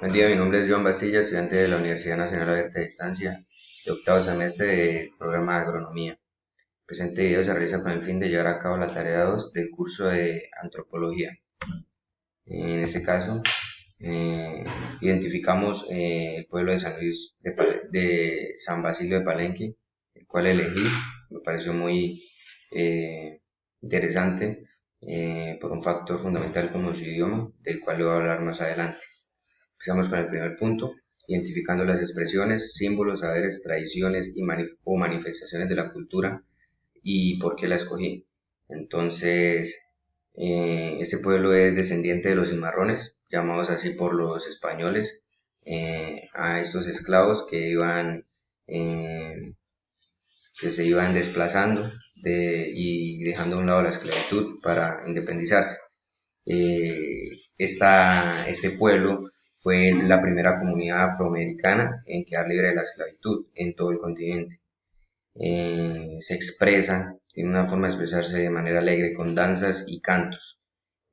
Buen día, mi nombre es Joan Bastilla, estudiante de la Universidad Nacional Abierta de Distancia, de octavo semestre del programa de Agronomía. El presente video se realiza con el fin de llevar a cabo la tarea 2 del curso de Antropología. En este caso, eh, identificamos el pueblo de San Luis de San Basilio de Palenque, el cual elegí, me pareció muy interesante por un factor fundamental como su idioma, del cual le voy a hablar más adelante. Empezamos con el primer punto, identificando las expresiones, símbolos, saberes, tradiciones o manifestaciones de la cultura y por qué la escogí. Entonces, este pueblo es descendiente de los cimarrones, llamados así por los españoles, a estos esclavos eh, que se iban desplazando y dejando a un lado la esclavitud para independizarse. Este pueblo fue la primera comunidad afroamericana en quedar libre de la esclavitud en todo el continente. Se expresa, tiene una forma de expresarse de manera alegre con danzas y cantos,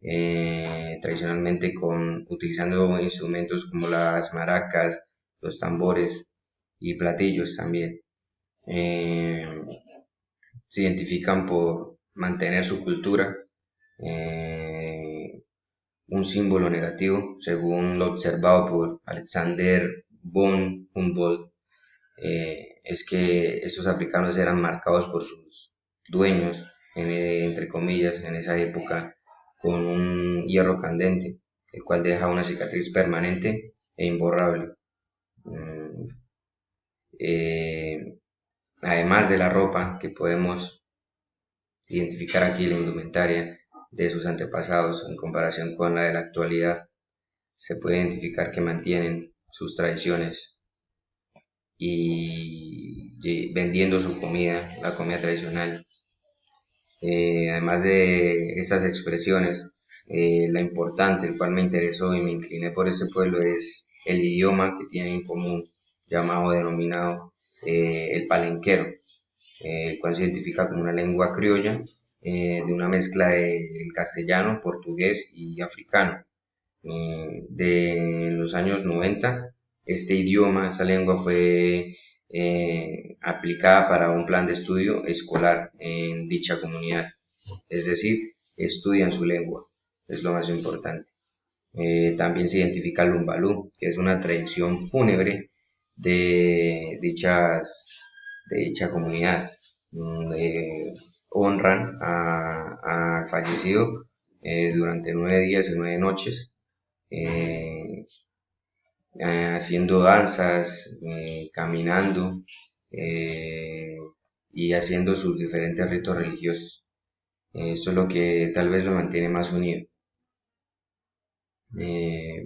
tradicionalmente utilizando instrumentos como las maracas, los tambores y platillos también. Eh, Se identifican por mantener su cultura, eh, un símbolo negativo, según lo observado por Alexander von Humboldt, es que estos africanos eran marcados por sus dueños, entre comillas, en esa época, con un hierro candente, el cual deja una cicatriz permanente e imborrable. Mm, eh, Además de la ropa que podemos identificar aquí, la indumentaria de sus antepasados en comparación con la de la actualidad, se puede identificar que mantienen sus tradiciones y vendiendo su comida, la comida tradicional. Además de estas expresiones, la importante, el cual me interesó y me incliné por este pueblo, es el idioma que tienen en común, denominado el palenquero, el cual se identifica como una lengua criolla de una mezcla del castellano, portugués y africano. De los años 90, este idioma, esta lengua fue aplicada para un plan de estudio escolar en dicha comunidad, es decir, estudian su lengua, es lo más importante. También se identifica el lumbalú, que es una tradición fúnebre de dicha comunidad. Honran al fallecido durante 9 días y 9 noches, eh, haciendo danzas, caminando eh, y haciendo sus diferentes ritos religiosos. Eso es lo que tal vez lo mantiene más unido. Eh,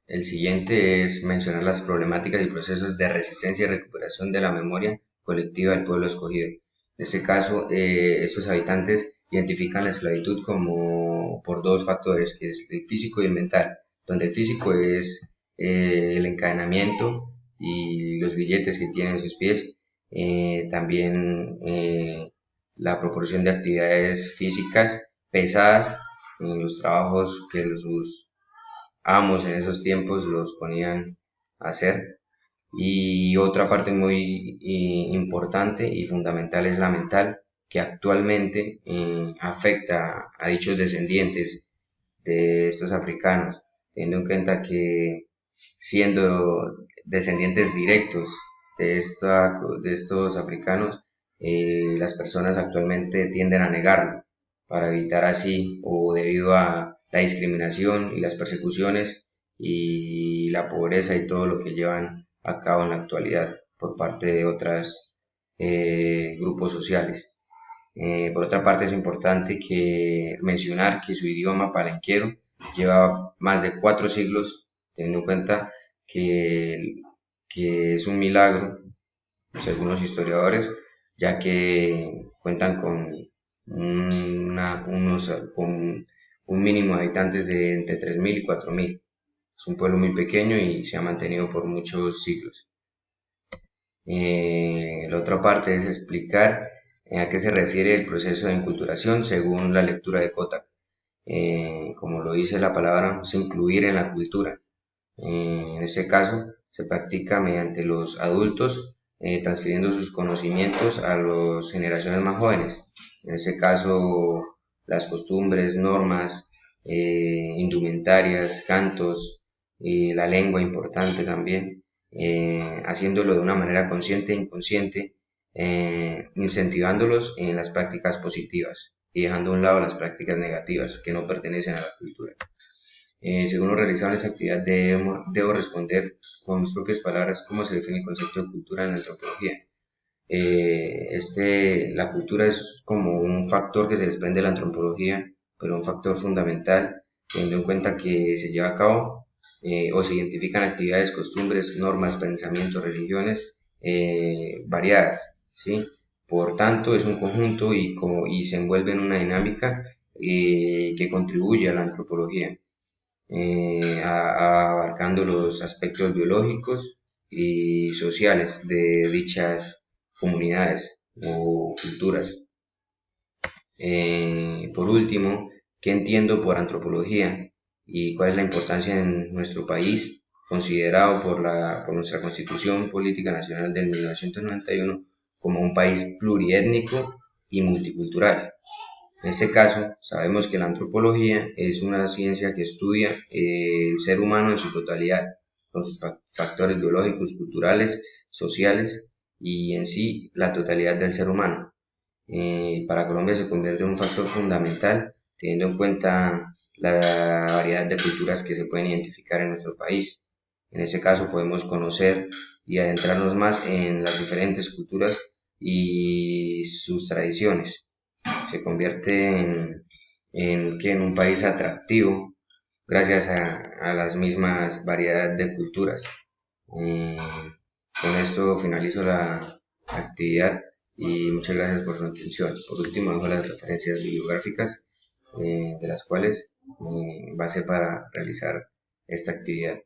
el siguiente es mencionar las problemáticas y procesos de resistencia y recuperación de la memoria colectiva del pueblo escogido. En este caso, estos habitantes identifican la esclavitud como por dos factores, que es el físico y el mental, donde el físico es el encadenamiento y los billetes que tienen en sus pies, también la proporción de actividades físicas pesadas en los trabajos que sus amos en esos tiempos los ponían a hacer. Y otra parte muy importante y fundamental es la mental, que actualmente afecta a dichos descendientes de estos africanos, teniendo en cuenta que siendo descendientes directos de estos africanos, las personas actualmente tienden a negarlo para evitar así o debido a la discriminación y las persecuciones y la pobreza y todo lo que llevan a cabo en la actualidad por parte de otros grupos sociales. Por otra parte, es importante mencionar que su idioma palenquero lleva más de 4 siglos, teniendo en cuenta que, que es un milagro, según los historiadores, ya que cuentan con un mínimo de habitantes de entre 3.000 y 4.000. Es un pueblo muy pequeño y se ha mantenido por muchos siglos. La otra parte es explicar a qué se refiere el proceso de enculturación según la lectura de Kotak. Como lo dice la palabra, es incluir en la cultura. En este caso, se practica mediante los adultos, transfiriendo sus conocimientos a las generaciones más jóvenes. En este caso, las costumbres, normas, indumentarias, cantos, la lengua importante también, haciéndolo de una manera consciente e inconsciente, incentivándolos en las prácticas positivas y dejando a un lado las prácticas negativas que no pertenecen a la cultura. Según lo realizado en esta actividad, debo responder con mis propias palabras cómo se define el concepto de cultura en la antropología. La cultura es como un factor que se desprende de la antropología, pero un factor fundamental, teniendo en cuenta que se lleva a cabo o se identifican actividades, costumbres, normas, pensamientos, religiones variadas, ¿sí? Por tanto, es un conjunto y se envuelve en una dinámica que contribuye a la antropología, abarcando los aspectos biológicos y sociales de dichas comunidades o culturas. Por último, ¿qué entiendo por antropología y cuál es la importancia en nuestro país, considerado por nuestra Constitución Política Nacional del 1991 como un país pluriétnico y multicultural? En este caso, sabemos que la antropología es una ciencia que estudia el ser humano en su totalidad, con sus factores biológicos, culturales, sociales y en sí la totalidad del ser humano. Para Colombia se convierte en un factor fundamental, teniendo en cuenta la variedad de culturas que se pueden identificar en nuestro país. En ese caso podemos conocer y adentrarnos más en las diferentes culturas y sus tradiciones. Se convierte en un país atractivo gracias a las mismas variedades de culturas. Eh, con esto finalizo la actividad y muchas gracias por su atención. Por último, dejo las referencias bibliográficas de las cuales base para realizar esta actividad.